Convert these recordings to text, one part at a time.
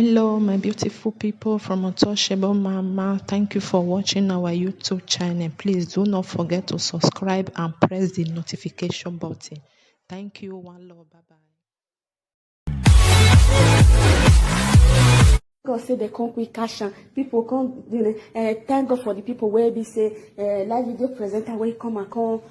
Hello, my beautiful people from Untouchable Mama. Thank you for watching our YouTube channel. Please do not forget to subscribe and press the notification button. Thank you. One love. Bye bye. God say they come quick cash and people come, thank God for the people where we say live video presenter where come and come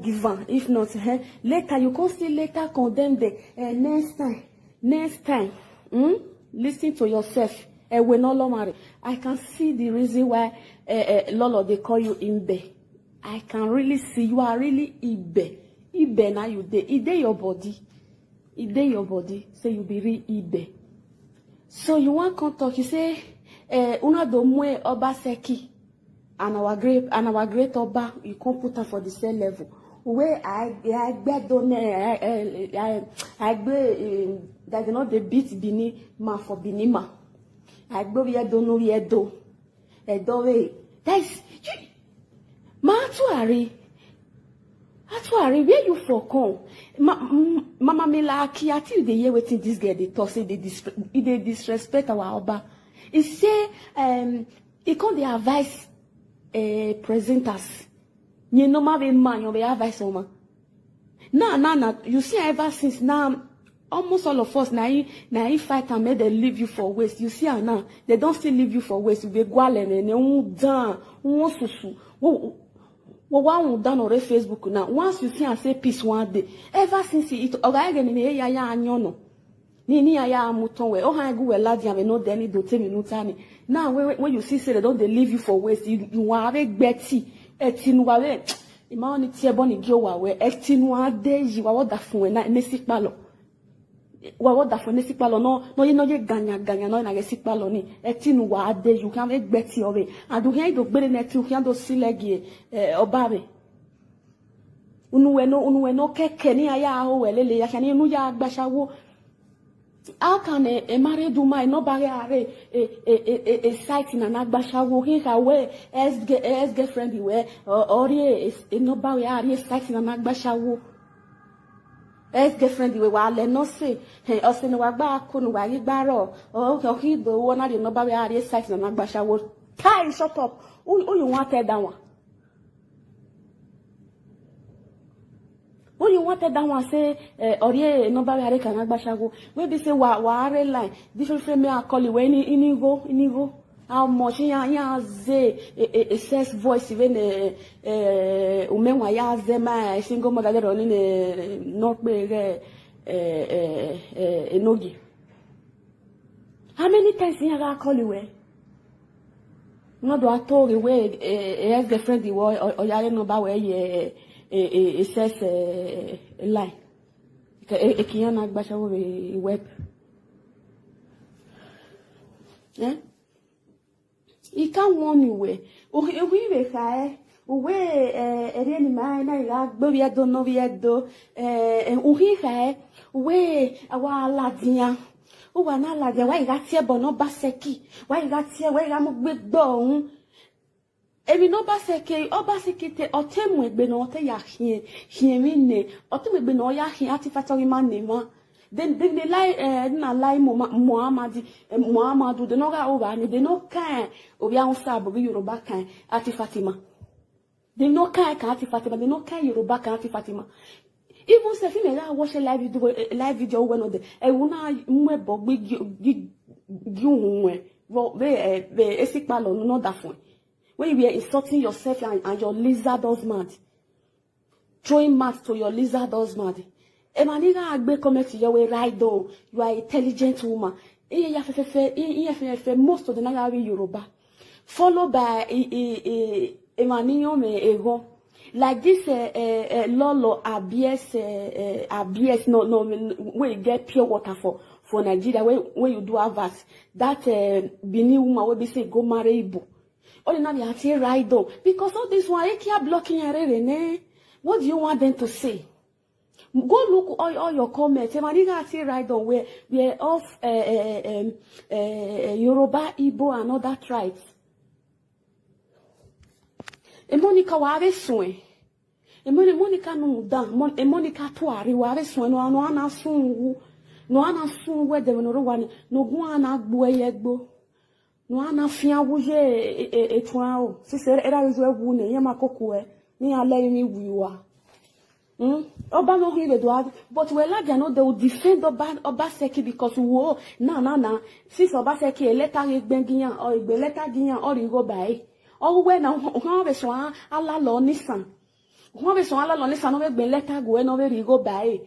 give am. If not, later you can still later condemn the next time. Listen to yourself. We no longer. I can see the reason why Lolo they call you Imbe. I can really see you are really Ibe. Ibe now you dey. Ide your body. Ide your body. Say you be real Ibe. So you want to talk? You say, una do mwe Oba Seki, and our great Oba. You can't put her for the same level. Where I get donne, I be that you know the beat Bini ma for Binima. I go we don't know we do. Do that's ma atuari. Atuari, where you for come? Mama me like until the year waiting this girl they talk say they disrespect our Oba. He say he can't the advise presenters. You know my man you be advise woman. Nah. You see ever since now almost all of us now he fight and made them leave you for waste. You see her now they don't still leave you for waste. You be gwalen and down susu. Well, one done on Facebook now. Once you see and say peace one day, ever since it again ya anyono. Ni ya muton we. Oh, I go well lad me no deni do te minutani. Now when you see say they don't they leave you for waste, you want have betty etinu wawe. Ima oni tie boni gyo wawe etinu ade yi wawo da fun na nesikpalo. Wawo da fun nesikpalo no ye ganya no na nesikpalo ni etinu wa ade you can make betty away. And do here do gbere net you can do silegi obabe. Unuwe no keke ni aya ho welele ya kan inu ya agbashawo. How can a married woman no bury a site in an agbashawo he ka we ex girlfriend we or no bury a site in an agbashawo. Ex girlfriend we wa le no say o se no wa gba akunu wa yi gbaro o ki do wona de no bury a site in an agbashawo. Kai shut up. Who you wanted that one? When you wanted that one, say, Orie, nobody had a canagbashago. Maybe say, are line. Different frame I call you when inigo. How much ya say a sex voice, even Umewa ya zema, a single mother only not big nogi. How many times I call you? Not do I told you where a girlfriend you or ya know about where it says lie. A kiana bashawo web. Eh? He can't warn you where. We will say, where a really man, I like, but we don't know yet though. And we say, where our ladia. Oh, an aladia, why you got here, but no baseki? Why you got here, where I'm a big bone? Ebi no baseke te otemwe gbe no te ya hie ne otemwe gbe no ya hie artifact man ne ma then they lie na lie Muhammadu de no ga over ni de no kan obi an sa bo Yoruba kan artifatima de no kan artifatima de no kan Yoruba kan artifatima even se fi me la watch live video when on the e wona mwe bo gbe gi hunwe wo be esikpalo no da fun. When you are insulting yourself and your lizard husband, throwing mat to your lizard husband. Emaniga agbe comment to your way right though. You are an intelligent woman. Most of the Nagawi Yoruba. Followed by Emaniyo me ego. Like this Lolo ABS no where you get pure water for Nigeria when you do have that Bini woman will be say go marry Ibu. All in all, you have to right though. Because all this one, they are blocking your what do you want them to say? Go look all your comments. And you got to right though where we are off Yoruba, Igbo, and other tribes. And Monica wave swing. And Monica no down. And Monica tuari wave swing. No ana swing. no ana sun we de no ro wani no gun ana gbo eyegbo no ana fian wuje etwa o si se era rezo egwu ne ye makoko e ni ale mi wiwa Oba no he do, but we like no they will defend Obaseki because wo na since Obaseki e letter gbengiyan or igbe letter giyan or go by or we na won be so ala lo nisan won be so ala lo nisan no be gbe letter go no be go by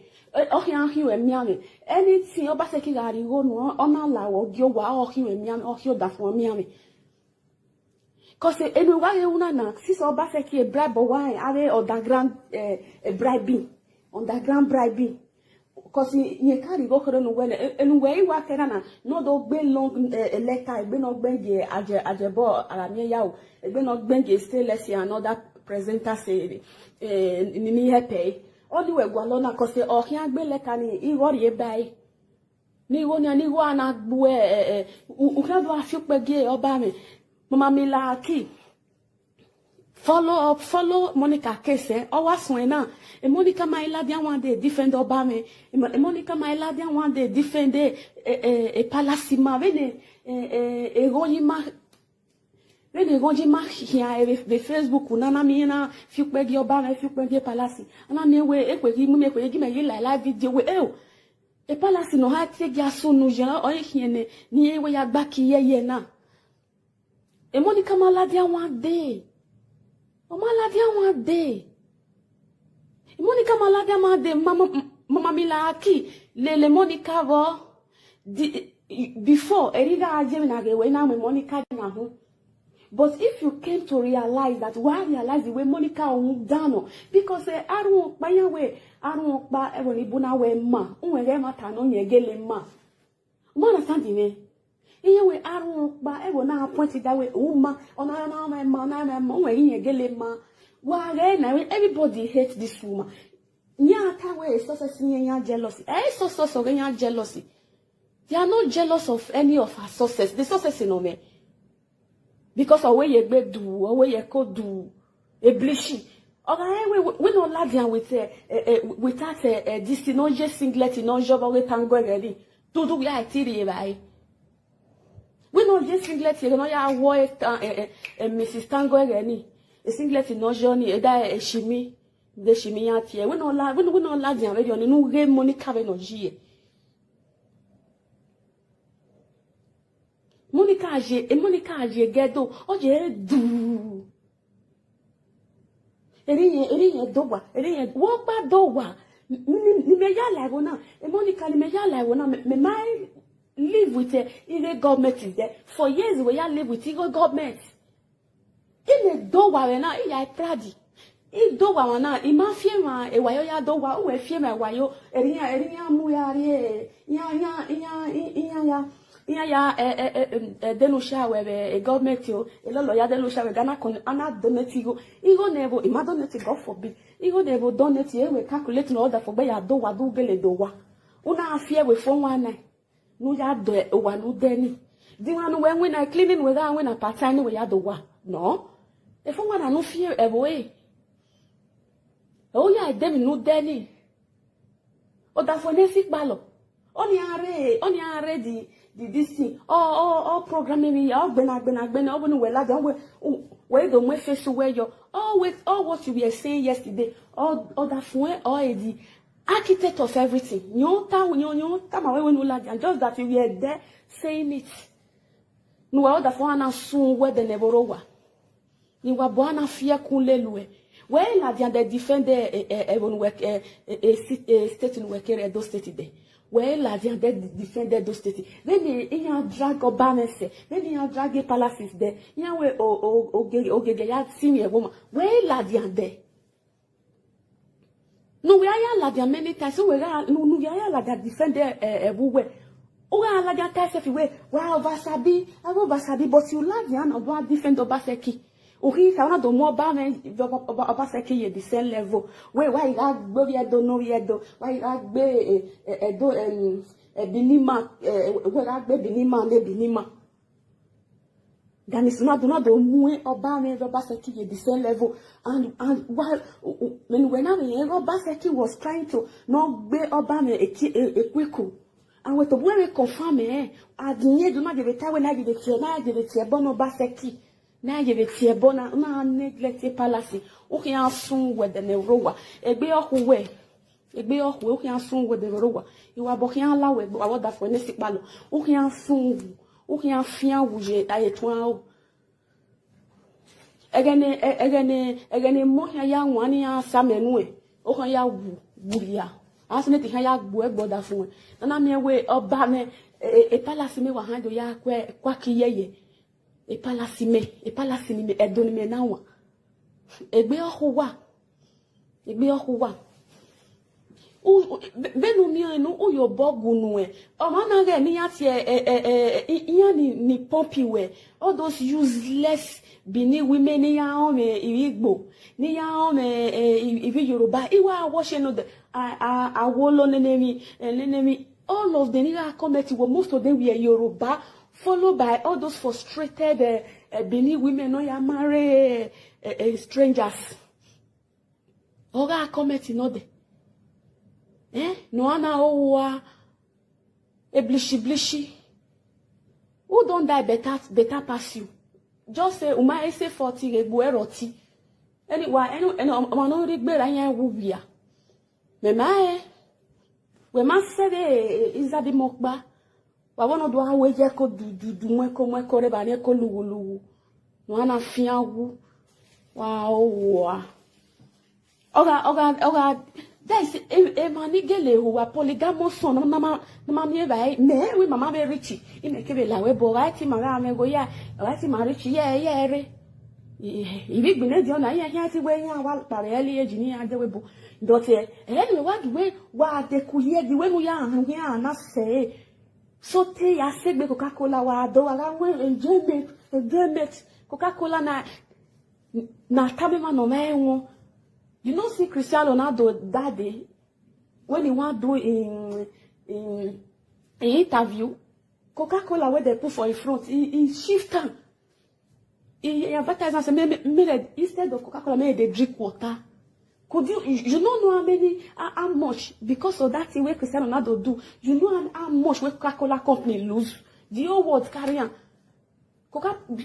o hian hiwe miame anything Obaseki ga ri go no ona la wo gyo wa o hiwe miame o hio da fun miame because anyway una na since Obaseki e bribe why are underground bribing underground bribing because you carry go koro no well anyway wa kera na no do gbe long letter gbe no gbe ajebo aramie yawo gbe no gbe stay less another presenter say ni hepe only we gwa lo na because o hian gbe letter ni iwori e bai ni wo ni wo ana gbu u kan do afiopege oba mi Mama Milaki follow Monica case o wa sun na Monica Maila dia one day defend Obama Monica Maila dia one day defend Palasima vene gonjima hia be Facebook na mi na fi pegi Obama fi pegi Palasi na mi we epegi mu me pegi gi me yi la video we Palasi no ha te gia sunu jara o hiene ni we ya gba ki yeye na Monica Maladia one day. Maladia one day. Monica Maladia one day. Mama Milaki. Le Monica vo. Before, Eriga Ajemina we now Monica Nahu. But if you came to realize that, why realize the way Monica down? Because I don't buy away. I don't buy every buna way ma. Unwe mata no nyegele ma. Mwana sandi me. Iyewe aru ba ewo na appointed that way uma ona na ma we nyegele ma wa re na everybody hates this woman nya ta we so nya jealousy so nya jealousy. They are not jealous of any of her success. The success no me because away ye gbe do away ye ko do e blishi okay we no ladian with without this no just singlet no job we tango ready to do ya tiri bai. We no just singlet you know ya work Mrs. Tango Reni. A singlet no journey e da e shimi de shimi ya tie. We no la dia we no re Monica we no jie. Monica age gedo o je du. Eri dowa wo gba dowa ni me ya la wona e Monica ni me ya la wona me mai live with the government is there for years. We are live with the government. In the dowa we na iya pradi. In dowa na ima fiema e wayo ya dowa o e fiema wayo eriya mu ya ri ya denuncia we government yo e lolo ya denuncia we Ghana kon ana donate go igo nevo ima donate God forbid igo nevo donate e we calculate no order for be ya dowa do bele dowa una afie we for one no ya do wa no deni di wan when na cleaning we ga when na part time we ya do wa no e fo wan na no fear e boy o ya dem no deni o da fo ne sik balo oni are di this thing oh programming me o gbena o bonu we la dan we do me face we yo all what you were saying yesterday all that fun all edi architect of everything. You ta ma we no like just that we are there saying it. No all that for na sun we de neborowa. Ni wa bo na fie kunlelue. We la dia de defend even work state in work area those state there. We la dia de defend those state. Then you drag Obama say. Then you drag palaces there. Ya we ogege ya senior woman. We la dia there. No, we are like there many times. So we are no, we are like that defender everywhere. We are like that times everywhere. Wow, Vasabi, but you like the other one defend Obaseki. Okay, I want to more Obama Obaseki at the same level. Why you have Bobby don't know yet though? Why you have Binima? Where I be Binima. Then it's not the more Obama Obaseki at the same level. And while when Obaseki was trying to not be Obama a quick, and we to we confirm adinye do na de tawe na de tie bono ba seki na de tie bona na neglect palace o kian sun we de neurowa egbe ohuwe o kian sun we de neurowa iwa bo kian lawe awo da fo ne sipalo o kian sun o kian fian wuje ayetun o egene mo ya nwani ya samenu o kan ya wuria asene ti ya gbo egboda fun na mi we oba me palace me wa hando ya kwa kiyeye palace me edoni me na wa egbe ohuwa benu mi enu uyo bogunu o ma na ge ni ya ti ni pompi we all those useless Bini women ni ya o me Igbo ni ya o me ibi Yoruba iwa washe no the awolo nenemi all of the nigga committee were most of them were Yoruba followed by all those frustrated Bini women no ya marry strangers oga committee no de no ana owa blishi who don't die better pass you. Just say uma ese 40 egbo eroti anyway no no ri gbera yan wubia me ma we ma sere izabi mokba wa wono do awe je ko du mweko re ba ne ko luwu no na fian wu wa owa oga this mani gele wa polygamous son mama mi vai me we mama be rich ime kebe la we bo right mara me go ya right ma rich ye re ibi gbine di ona ya ti we yan wa pare ele eji ni ade we bo dote ele we wa de ku ye di we nu ya han ya na se so te ya segbe Coca-Cola wa do ara we enjoyment Coca-Cola na tabe ma no me won. You know, see Cristiano Ronaldo that day when he want to do in interview, Coca-Cola where they put for in front, he shift them. He advertise and say, instead of Coca-Cola, maybe they drink water. Could you don't know how much because of that thing where Cristiano Ronaldo do? You know how much where Coca-Cola company lose? The whole world carry on.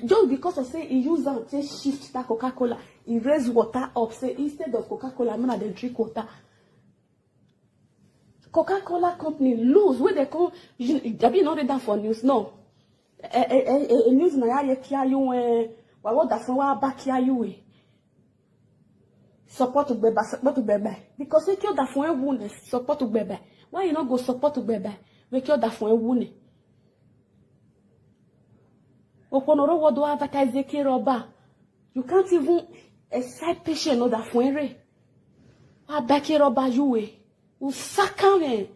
Just because of say he use that say shift that Coca-Cola, he raise water up. Say instead of Coca-Cola, I'm gonna drink water. Coca-Cola company lose where they call. Have you not read that for news? No. News na ya kia you wa what that for back here you support to beba because they kill that for a wound support to beba. Why you not go support to beba? We kill that for a wound. Oponoro wodo advertise ke roba. You can't even a side patient no da fuere. Wa ba ke roba you we. U sakame.